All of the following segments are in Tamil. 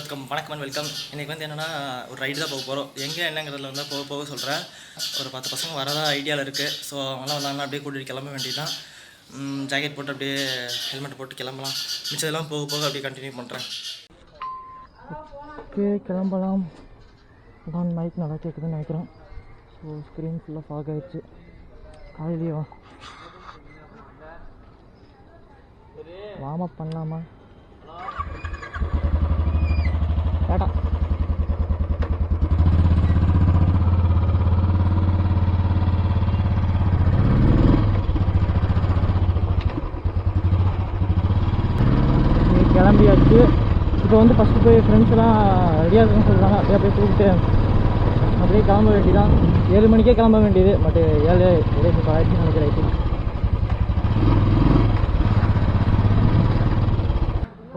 வணக்கம் அண்ட் வெல்கம். இன்றைக்கி வந்து என்னென்னா ஒரு ரைடு தான் போக போகிறோம். எங்கே என்னங்கிறதுல வந்து போக சொல்கிறேன். ஒரு 10 பசங்க வரதா ஐடியாவில் இருக்குது. ஸோ அவங்களாம் வந்தாங்கன்னா அப்படியே கூட்டிகிட்டு கிளம்ப வேண்டியதான். ஜாக்கெட் போட்டு அப்படியே ஹெல்மெட் போட்டு கிளம்பலாம். மிச்சதெல்லாம் போக அப்படியே கண்டினியூ பண்ணுறேன். ஓகே, கிளம்பலாம். நான் மைக் நல்லா கேட்குதுன்னு நினைக்கிறேன். ஸோ ஸ்க்ரீன் ஃபுல்லாக ஃபாக் ஆகிடுச்சு. காலையிலேயே வார்ம் அப் பண்ணலாமா? வேண்டாம். கிளம்பியாச்சு. இப்போ வந்து ஃபஸ்ட்டு போய் ஃப்ரெண்ட்ஸ்லாம் ரெடியாக இருக்குன்னு சொல்கிறாங்க. அப்படியே போய் கூப்பிட்டு அப்படியே கிளம்ப வேண்டியதான். 7 மணிக்கே கிளம்ப வேண்டியது. பட் 7:25 ஆயிடுச்சுன்னு நினைக்கிறேன்.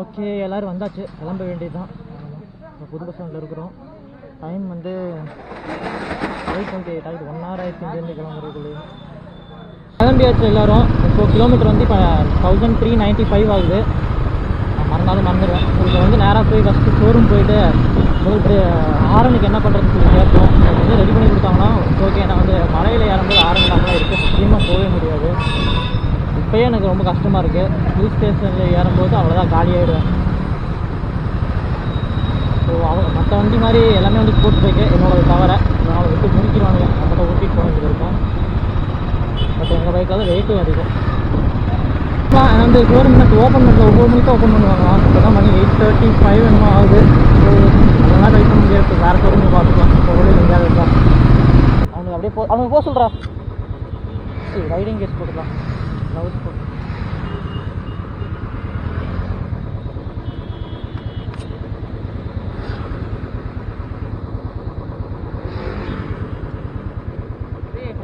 ஓகே, எல்லோரும் வந்தாச்சு. கிளம்ப வேண்டியது தான். இப்போ புது பஸ் ஸ்டாண்டில் இருக்கிறோம். டைம் வந்து 8:28 ஆகிடுது. 1 hour ஆகிடுச்சு இங்கேருந்து கிளம்புறதுக்குள்ளே. கிளம்பியாச்சு எல்லோரும். ஸோ கிலோமீட்டர் வந்து இப்போ 1395 ஆகுது. மறந்தாலும் மறந்துடுவேன். இப்போ வந்து நேராக போய் ஃபஸ்ட்டு ஷோரூம் போயிட்டு உங்களுக்கு ஆரனுக்கு என்ன பண்ணுறதுன்னு சொல்லி கேட்போம். வந்து ரெடி பண்ணி கொடுத்தாங்கன்னா ஓகே. நான் வந்து மலையில் ஏறும்போது ஆரன் இல்லாமல் இருக்குது. சத்தியமாக போகவே முடியாது. இப்போயே எனக்கு ரொம்ப கஷ்டமாக இருக்குது. ஹில் ஸ்டேஷனில் ஏறும்போது அவ்வளோதான் காலியாகிடுவேன். ஸோ அவங்க மற்ற வண்டி மாதிரி எல்லாமே வந்து போட்டு போய்க்கு என்னோட தவிர அதனால் விட்டு முடிக்கிறானுங்க. நம்மகிட்ட ஓட்டிட்டு போக வேண்டியது இருக்கும். பட் எங்கள் பைக்கில் தான் வெயிட்டும் அதிகம். அந்த ஷோரூம் ஓப்பன் பண்ணுறது 9 மணிக்கு ஓப்பன் பண்ணுவாங்களாம். இப்போ தான் மணி 8:35 என்னமோ ஆகுது. ஸோ அதெல்லாம் ட்ரை பண்ண முடியாது. வேறு ஷோரூம் பார்த்துக்கலாம். இப்போ எங்கேயாவது இருக்கலாம். அவனுக்கு அப்படியே அவனுக்கு போக சொல்கிறா. சரி, ரைடிங் கேஸ் போட்டுக்கலாம். க்ளவுஸ் போட்டு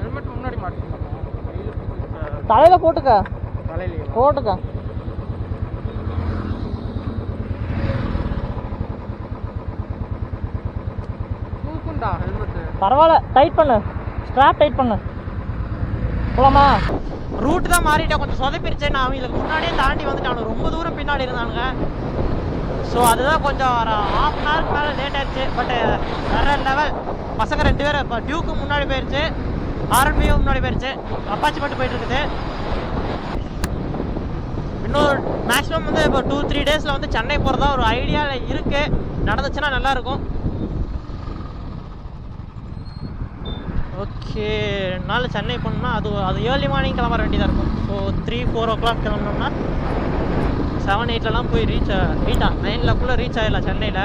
ஹெல்மெட் முன்னாடி மாட்டிக்கலாம். தலையில் போட்டுக்க. போட்டுக்க. பரவாயில்ல, டைட் பண்ணு. ஸ்ட்ராப் டைட் பண்ணு. போலாமா? ரூட்டு தான் மாறிட்டேன். கொஞ்சம் சொதப்பிருச்சு. நான் அவங்களுக்கு முன்னாடியே தாண்டி வந்துட்டானு. ரொம்ப தூரம் பின்னாடி இருந்தானுங்க. ஸோ அதுதான் கொஞ்சம் ஒரு 1/2 hour மேலே லேட் ஆயிடுச்சு. பட் வேற லெவல். பசங்க 2 பேர் இப்போ டியூக்கு முன்னாடி போயிடுச்சு. ஆர்என்பியும் முன்னாடி போயிடுச்சு. அப்பாச்சி மட்டும் போயிட்டு இருக்குது. இன்னொரு மேக்ஸிமம் வந்து இப்போ 2-3 டேஸில் வந்து சென்னை போகிறதா ஒரு ஐடியாவில் இருக்குது. நடந்துச்சுன்னா நல்லாயிருக்கும். ஓகே, 2 நாள் சென்னை போனோம்னா அது ஏர்லி மார்னிங் கிளம்ப வேண்டியதாக இருக்கும். ஸோ 3-4 o'clock கிளம்பினோம்னா 7-8லலாம் போய் 9 ரீச் ஆகிடலாம் சென்னையில்.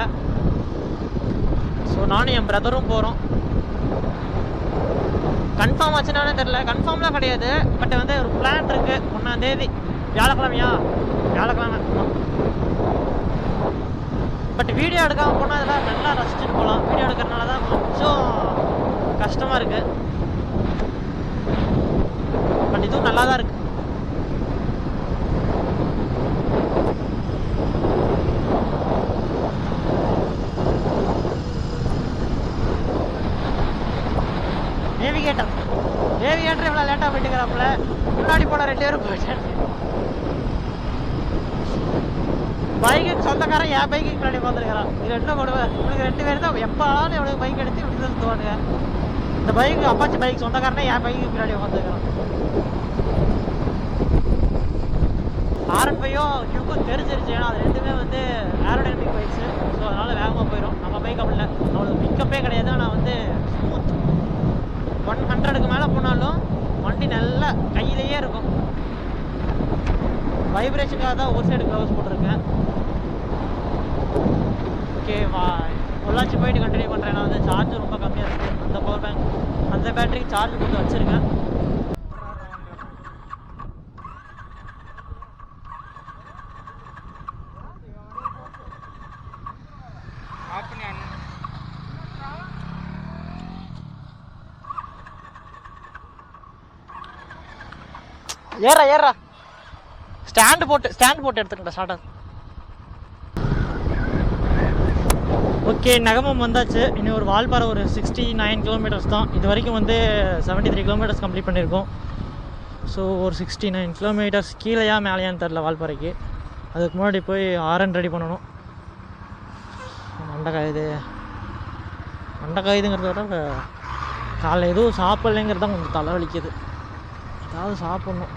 ஸோ நானும் என் பிரதரும் போகிறோம். கன்ஃபார்ம் ஆச்சுன்னானே தெரில. கன்ஃபார்ம்லாம் கிடையாது. பட் வந்து ஒரு பிளான் இருக்குது. 1ஆம் தேதி வியாழக்கிழமை. பட் வீடியோ எடுக்காமல் போனால் அதெல்லாம் நல்லா ரசிச்சுட்டு போகலாம். வீடியோ எடுக்கிறதுனால தான் கொஞ்சம் கஷ்டமாக இருக்குது. பட் இதுவும் நல்லா தான் இருக்குது. நேவிகேட்டர் இவ்வளோ லேட்டாக போயிட்டுக்கிறாப்புல. முன்னாடி போன 2 பேரும் போயிட்டேன். பைக்குக்கு சொந்தக்காரன் என் பைக்குக்கு முன்னாடி பார்த்துருக்கிறான். இது 2 போடுவேன். இவனுக்கு 2 பேர் தான் எப்போ ஆனாலும் இவனுக்கு பைக் எடுத்து இப்படி தான் சுற்றுவானுங்க. இந்த பைக்கு அப்பாச்சி பைக் சொந்தக்காரனே என் பைக்குக்கு பின்னாடி பார்த்துருக்கிறான். ஆர்என்5யும் டியூக்கும் தெரிஞ்சிருச்சு. ஏன்னா அது 2மே வந்து ஏரோடைனமிக் பைக்ஸு. ஸோ அதனால் வேகமாக போயிடும். நம்ம பைக் அப்படி இல்லை. அவளுக்கு பிக்கப்பே கிடையாது. ஆனால் வந்து ஸ்மூத். 100க்கு மேலே போனாலும் வண்டி நல்லா கையிலேயே இருக்கும். வைப்ரேஷனுக்காக தான் ஒரு சைடு க்ளவுஸ் போட்டிருக்கேன். ஓகே, பொள்ளாச்சி போயிட்டு கண்டினியூ பண்ணுறேன். நான் வந்து சார்ஜ் ரொம்ப கம்மியாக இருக்குது. அந்த பவர் பேங்க் அந்த பேட்டரிக்கு சார்ஜ் போட்டு வச்சுருக்கேன். ஏறா ஸ்டாண்டு போட்டு எடுத்துக்கிட்டேன் ஸ்டார்டர். ஓகே, நகமம் வந்தாச்சு. இன்னும் ஒரு வால்பாறை ஒரு 69 கிலோமீட்டர்ஸ் தான். இது வரைக்கும் வந்து 73 கிலோமீட்டர்ஸ் கம்ப்ளீட் பண்ணியிருக்கோம். ஸோ ஒரு 69 கிலோமீட்டர்ஸ் கீழேயா மேலேயான்னு தெரில வால்பாறைக்கு. அதுக்கு முன்னாடி போய் ஆரன் ரெடி பண்ணணும். மண்டை காயுதுங்கிறத விட காலைல எதுவும் சாப்பிட்லைங்கிறது தான் கொஞ்சம் தலைவலிக்குது. ஏதாவது சாப்பிட்ணும்.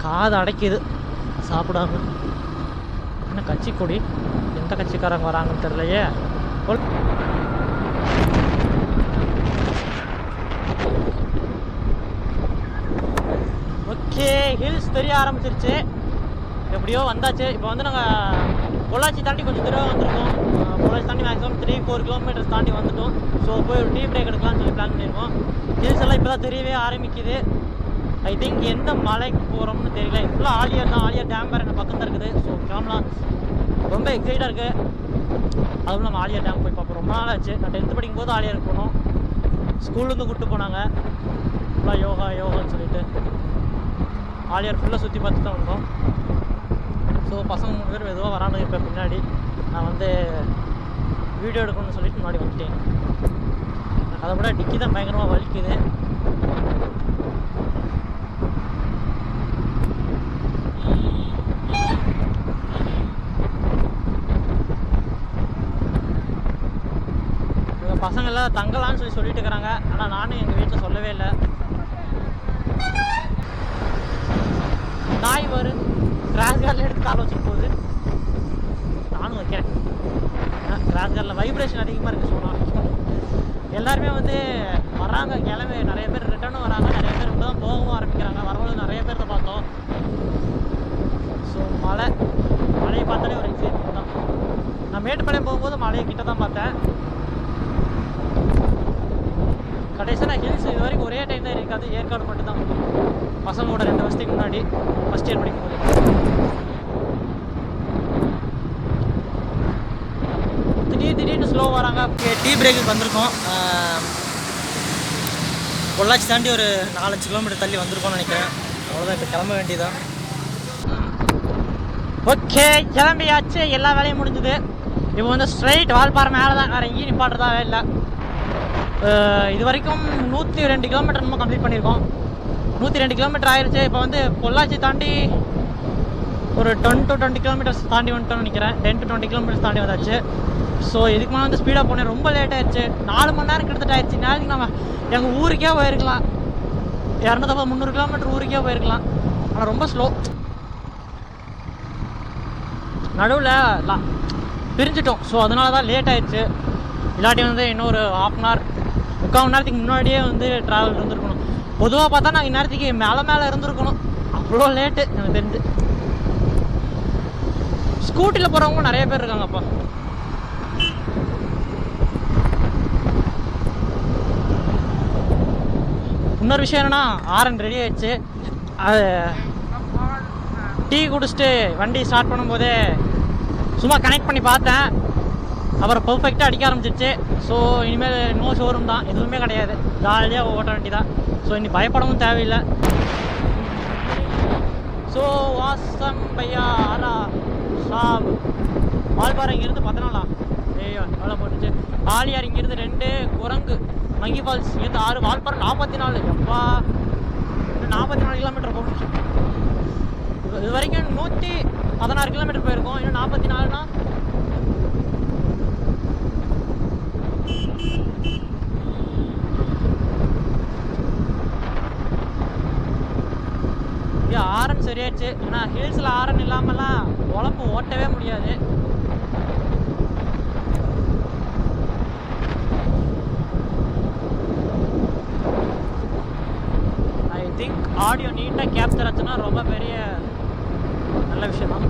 காது அடைக்குது சாப்பிடாம. என்ன கட்சி கொடி, எந்த கட்சிக்காரங்க வராங்கன்னு தெரியலையே. ஓகே, ஹில்ஸ் தெரிய ஆரம்பிச்சிருச்சு. எப்படியோ வந்தாச்சு. இப்போ வந்து நாங்கள் பொள்ளாச்சி தாண்டி கொஞ்சம் தூரம் வந்திருக்கோம். பொள்ளாச்சி தாண்டி மேக்ஸிமம் 3-4 கிலோமீட்டர்ஸ் தாண்டி வந்துட்டோம். ஸோ போய் ஒரு டீ பிரேக் எடுக்கலாம்னு சொல்லி பிளான் பண்ணியிருக்கோம். ஹில்ஸ் எல்லாம் இப்போ தான் தெரியவே ஆரம்பிக்குது. ஐ திங்க் எந்த மலைக்கு போகிறோம்னு தெரியல. ஃபுல்லாக ஆலியார் தான். ஆலியார் டேம் வேறு என்ன பக்கத்தில் இருக்குது. ஸோ கிளம்பலாம். ரொம்ப எக்ஸைட்டாக இருக்குது. அதுவும் நம்ம ஆலியார் டேம் போய் பார்ப்போம். ரொம்ப நாள் ஆச்சு. நான் 10th படிக்கும்போது ஆலியாருக்கு போனோம். ஸ்கூல்லேருந்து கூப்பிட்டு போனாங்க. ஃபுல்லாக யோகான்னு சொல்லிட்டு ஆலியார் ஃபுல்லாக சுற்றி பார்த்து தான் வந்தோம். ஸோ பசங்க 3 பேர் மெதுவாக வரானுங்க. இப்போ பின்னாடி நான் வந்து வீடியோ எடுக்கணும்னு சொல்லிட்டு முன்னாடி வந்துட்டேன். அதை விட டிக்கி தான் பயங்கரமாக வலிக்குது. பசங்கள்லாம் தங்கலான்னு சொல்லிட்டு இருக்கிறாங்க. ஆனால் நானும் எங்கள் வீட்டில் சொல்லவே இல்லை. நாய் வரும் கிராஸ் கார்டில் எடுத்து காலை வச்சுட்டு போகுது. நானும் வைக்கிறேன். கிராஸ் கார்டில் வைப்ரேஷன் அதிகமாக இருக்குது. சொன்னால் எல்லாருமே வந்து வராங்க, கிளம்பி நிறைய பேர் ரிட்டர்னும் வராங்க. நிறைய பேர் இப்போ தான் போகவும் ஆரம்பிக்கிறாங்க. வரவங்களும் நிறைய பேர் தான் பார்த்தோம். ஸோ மழையை பார்த்தாலே ஒரு எக்ஸைட்மெண்ட் தான். நான் மேட்டுப்பாளையம் போகும்போது மழையை கிட்ட தான் பார்த்தேன். கடைசியாக நான் ஹில்ஸ் இது வரைக்கும் ஒரே டைம் தான் இருக்காது. ஏற்காடு மட்டும் தான் வந்தோம். பசங்களோட 2 வருஷத்துக்கு முன்னாடி ஃபஸ்ட் இயர் படிக்கும்போது. திடீர்னு ஸ்லோ வராங்க. டீ பிரேக்குக்கு வந்திருக்கோம். பொள்ளாச்சி தாண்டி ஒரு 4-5 கிலோமீட்டர் தள்ளி வந்திருக்கோம்னு நினைக்கிறேன். அவ்வளோதான். இப்போ கிளம்ப வேண்டியதான். ஓகே, கிளம்பியாச்சு. எல்லா வேலையும் முடிஞ்சுது. இப்போ வந்து ஸ்ட்ரைட் வால்பாறை மேலே தான். வேறு எங்கேயும் நிப்பாட்டுறதாவே இல்லை. இது வரைக்கும் 102 கிலோமீட்டர் நம்ம கம்ப்ளீட் பண்ணியிருக்கோம். 102 கிலோமீட்டர் ஆயிடுச்சு. இப்போ வந்து பொள்ளாச்சி தாண்டி ஒரு 10 to 20 கிலோமீட்டர்ஸ் தாண்டி வந்துட்டோம்னு நினைக்கிறேன். 10 to 20 கிலோமீட்டர்ஸ் தாண்டி வந்தாச்சு. ஸோ இதுக்கு மேலே வந்து ஸ்பீடாக போனேன். ரொம்ப லேட் ஆயிடுச்சு. 4 மணி நேரம் கிட்டத்தட்ட ஆயிடுச்சு. நாளைக்கு நம்ம எங்கள் ஊருக்கே போயிருக்கலாம். 250-300 கிலோமீட்டர் ஊருக்கே போயிருக்கலாம். ஆனால் ரொம்ப ஸ்லோ. நடுவில் பிரிஞ்சிட்டோம். ஸோ அதனால தான் லேட் ஆயிடுச்சு. இல்லாட்டி வந்து இன்னொரு 1/2 மணி நேரம் 3/4 மணி நேரத்துக்கு முன்னாடியே வந்து ட்ராவல் இருந்துருக்கணும். பொதுவாக பார்த்தா நான் இந்நேரத்துக்கு மேலே இருந்துருக்கணும். அவ்வளோ லேட்டு எனக்கு தெரிஞ்சு. ஸ்கூட்டியில் போகிறவங்க நிறைய பேர் இருக்காங்கப்பா. இன்னொரு விஷயம் என்னென்னா, ஆரன் ரெடி ஆயிடுச்சு. அது டீ குடிச்சிட்டு வண்டி ஸ்டார்ட் பண்ணும்போதே சும்மா கனெக்ட் பண்ணி பார்த்தேன். அப்புறம் பர்ஃபெக்டாக அடிக்க ஆரம்பிச்சிருச்சு. ஸோ இனிமேல் நோ ஷோரூம் தான், எதுவுமே கிடையாது. ஜாலியாக ஓட்ட வேண்டியதான். ஸோ இனி பயப்படவும் தேவையில்லை. ஸோ வாசம் பையா ஆரா சாப் வால்பாறை இங்கேருந்து 14 ஐயோ எவ்வளோ போட்டுச்சு. ஆலியார் இங்கேருந்து 2, குரங்கு மங்கி ஃபால்ஸ் இங்கேருந்து 6, வால்பாறை 44. எப்பா 44 கிலோமீட்டர் போட்டுச்சு. இது வரைக்கும் 116 கிலோமீட்டர் போயிருக்கோம். இன்னும் 44னா ஆரன் சரியாச்சு. ஏன்னா ஹில்ஸில் ஆரன் இல்லாமலாம் உழப்பு ஓட்டவே முடியாது. ஐ திங்க் ஆடியோ நீட்டாக கேப்சர் ஆச்சுன்னா ரொம்ப பெரிய நல்ல விஷயம் தான்.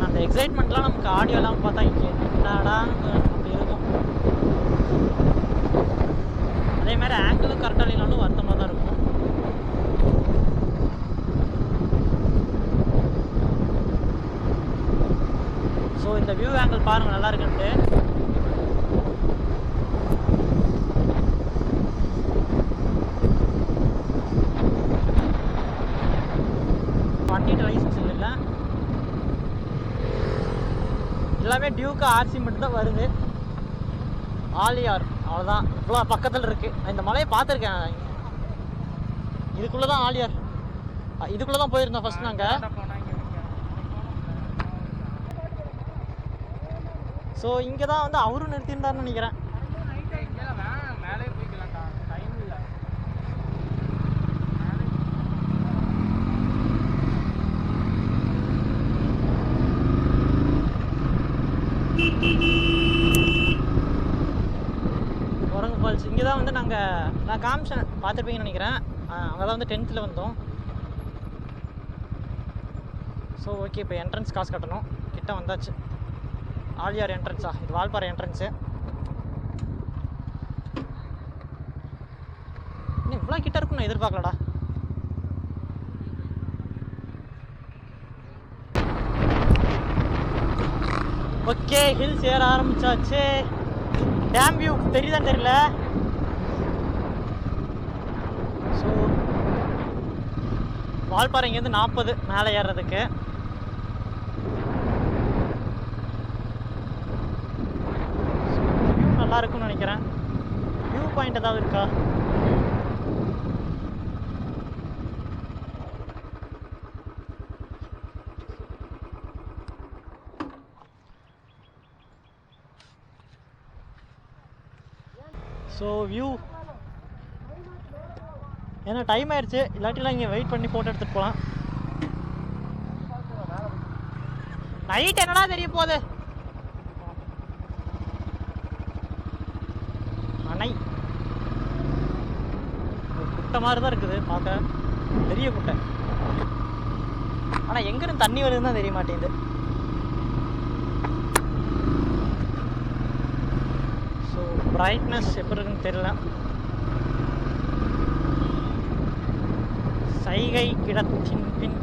அந்த எக்ஸைட்மெண்ட்லாம் நமக்கு ஆடியோ இல்லாமல் பார்த்தா இங்கே என்னடா அப்படி இருக்கும். அதே மாதிரி ஆங்கிளும் கரெக்டாக இல்லைனாலும் வருத்தமாக தான் இருக்கும். ஸோ இந்த வியூ ஆங்கிள் பாருங்கள் நல்லா இருக்குன்ட்டு. வண்டியோட லைசன்ஸ் இல்லை. எல்லாமே டியூக்கு ஆர்சி மட்டும் தான் வருது. ஆலியார் அவ்வளோதான், இவ்வளோ பக்கத்தில் இருக்குது. இந்த மலையை பார்த்துருக்கேன். இதுக்குள்ளே தான் ஆலியார், இதுக்குள்ளே தான் போயிருந்தோம் ஃபஸ்ட் நாங்கள். ஸோ இங்கே தான் வந்து அவரும் நிறுத்தியிருந்தாருன்னு நினைக்கிறேன். குரங்கு ஃபால்ஸ் இங்கே தான் வந்து நான் காமிச்சேன், பார்த்துருப்பீங்கன்னு நினைக்கிறேன். அங்கே தான் வந்து 10th வந்தோம். ஸோ ஓகே, இப்போ என்ட்ரன்ஸ் காசு கட்டணும். கிட்ட வந்தாச்சு. ஆலியார் என்ட்ரன்ஸா, இது வால்பாறை என்ட்ரன்ஸு. இன்னும் இவ்வளோ கிட்ட இருக்குன்னு நான் எதிர்பார்க்கலடா. ஓகே, ஹில்ஸ் ஏற ஆரம்பிச்சாச்சு. டேம் வியூ தெரியுதான்னு தெரியல. ஸோ வால்பாறை இங்கேருந்து 40 மேலே ஏறுறதுக்கு. வியூ நல்லா இருக்கும்னு நினைக்கிறேன். வியூ பாயிண்ட் ஏதாவது இருக்கா? ஸோ வியூ ஏன்னா டைம் ஆயிடுச்சு, இல்லாட்டிலாம் இங்கே வெயிட் பண்ணி ஃபோட்டோ எடுத்துகிட்டு போகலாம். நைட் என்னடா தெரிய போகுது. அணை குட்டை மாதிரி தான் இருக்குது பார்க்க, பெரிய குட்டை. ஆனால் எங்கேருந்து தண்ணி வருதுன்னு தான் தெரிய மாட்டேங்குது. ஸோ பிரைட்னஸ் எப்படி இருக்குன்னு தெரியல. சைகை கிடத்தின் பின்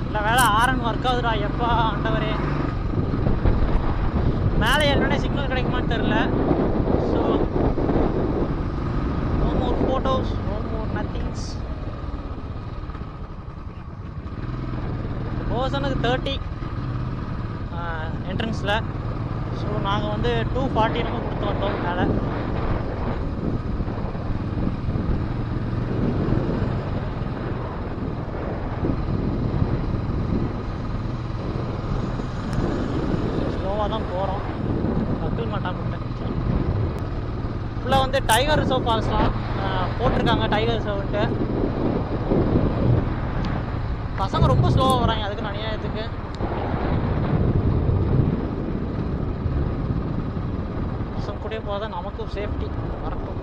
இல்லை வேலை ஆரன் ஒர்க் ஆகுதுடா. எப்பா ஆண்டவரே, மேலே ஏறினோடனே சிக்னல் கிடைக்குமான்னு தெரில. So no more photos, no more nothings. பர்சனுக்கு 30 என்ட்ரன்ஸில். ஸோ நாங்கள் வந்து 240 நம்ம கொடுத்து வந்தோம் மேலே. ஸ்லோவாக தான் போகிறோம், கக்கில் மாட்டாமட்டேன். ஃபுல்லாக வந்து டைகர் ரிசர்வ் ஃபால்ஸ்லாம் போட்டிருக்காங்க. டைகர் ரிசர்வ்ன்ட்டு பசங்க ரொம்ப ஸ்லோவாக வராங்க, அதுக்கு அநியாயத்துக்கு. பசங்க கூட போகாத நமக்கும் சேஃப்டி வரட்டும்.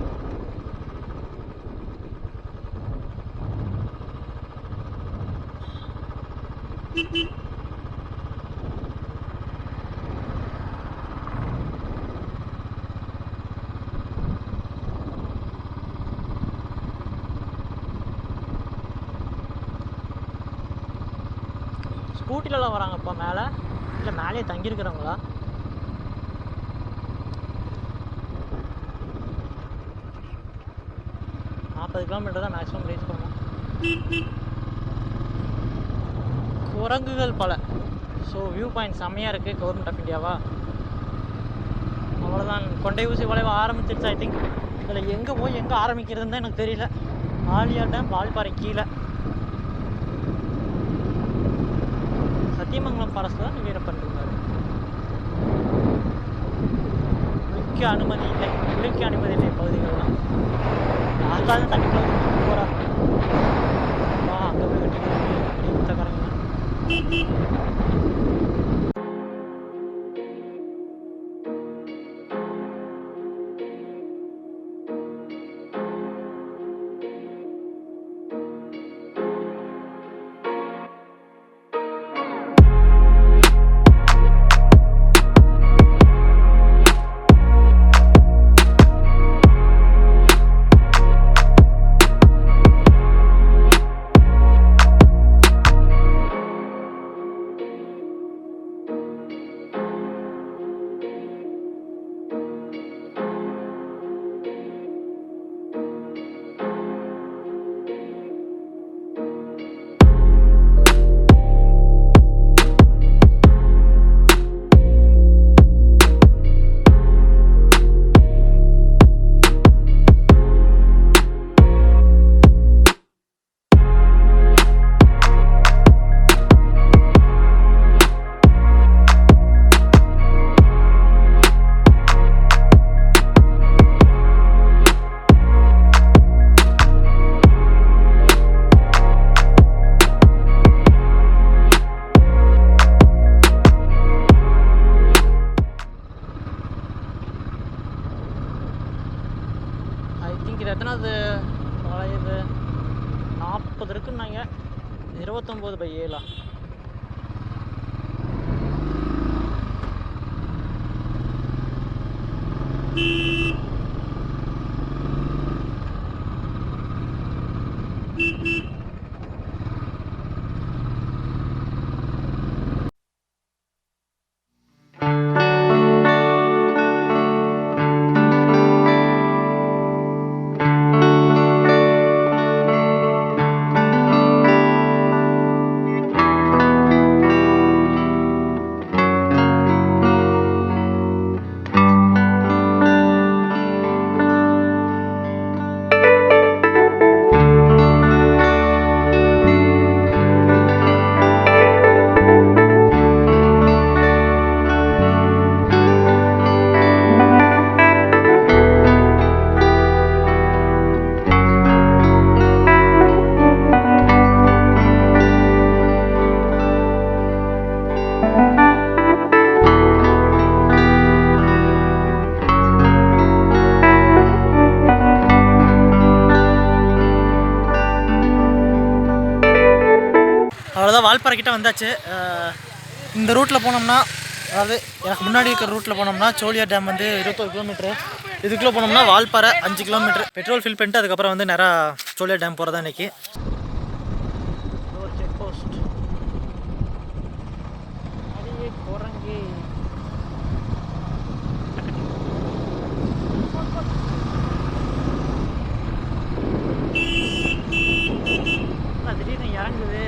ஸ்கூட்டிலலாம் வராங்கப்பா மேலே, இல்லை மேலேயே தங்கியிருக்கிறவங்களா? கிலோமீட்டர் தான் மேக்ஸிமம் ரீச் பண்ணுவோம். குரங்குகள் பல. ஸோ வியூ பாயிண்ட் செம்மையாக இருக்குது. கவர்மெண்ட் ஆஃப் இந்தியாவா? அவ்வளோதான், கொண்டை ஊசி வளைவு ஆரம்பிச்சிருச்சு. ஐ திங்க் இதில் எங்கே போய் எங்கே ஆரம்பிக்கிறதுன்னு தான் எனக்கு தெரியல. ஆலியார் டேம் வால்பாறை கீழே. சத்தியமங்கலம் ஃபாரஸ்ட்டில் தான் வீரப்பன் இருந்தார். குளிக்க அனுமதி இல்லை, குளிக்க அனுமதி இல்லை பகுதிகள்லாம். அதுக்காக தண்ணிக்குள்ள போகிறா. அங்கே போய் கட்டி குத்தக்காரங்க. இது 40 இருக்குன்னாங்க. 29/7. அவ்வளோதான், வால்பாறை கிட்ட வந்தாச்சு. இந்த ரூட்டில் போனோம்னா, அதாவது எனக்கு முன்னாடி இருக்கிற ரூட்டில் போனோம்னா சோழியார் டேம் வந்து 21 கிலோமீட்ரு, இதுக்குள்ளே போனோம்னா வால்பாறை 5 கிலோமீட்ரு. பெட்ரோல் ஃபில் பண்ணிட்டு அதுக்கப்புறம் வந்து நேராக சோழியார் டேம் போகிறதா இன்றைக்கி. ஒரு செக் போஸ்ட் குரங்கி திடீர்னு இறங்குது.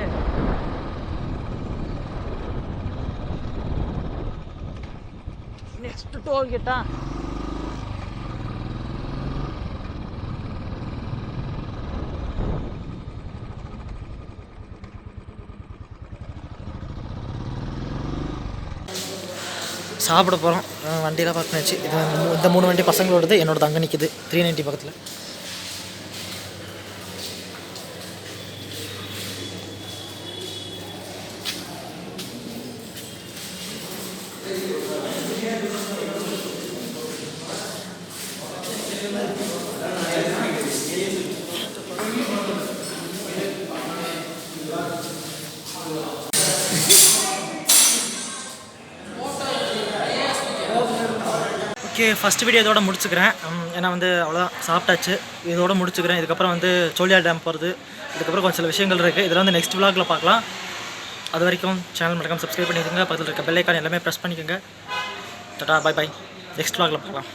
நெக்ஸ்ட் டோல்கேட்டா? சாப்பிட போகிறோம். வண்டியெலாம் பார்க்கணுச்சு. இது இந்த 3 வண்டி பசங்களோடது, என்னோடது அங்கே நிற்கிது 390 பக்கத்தில். ஓகே, ஃபஸ்ட் வீடியோ இதோட முடிச்சுக்கிறேன். ஏன்னா வந்து அவ்வளோதான், சாப்பிட்டாச்சு, இதோட முடிச்சுக்கிறேன். இதுக்கப்புறம் வந்து சோழியார் டேம் போகிறது, இதுக்கப்புறம் கொஞ்சம் சில விஷயங்கள் இருக்குது. இதில் வந்து நெக்ஸ்ட் விலாகில் பார்க்கலாம். அது வரைக்கும் சேனல் மறக்காம சப்ஸ்கிரைப் பண்ணிக்கோங்க. பக்கத்தில் இருக்க பெல் ஐக்கான் எல்லாமே ப்ரெஸ் பண்ணிக்கோங்க. Ta-ta, bye bye. நெக்ஸ்ட் விலாகில் பார்க்கலாம்.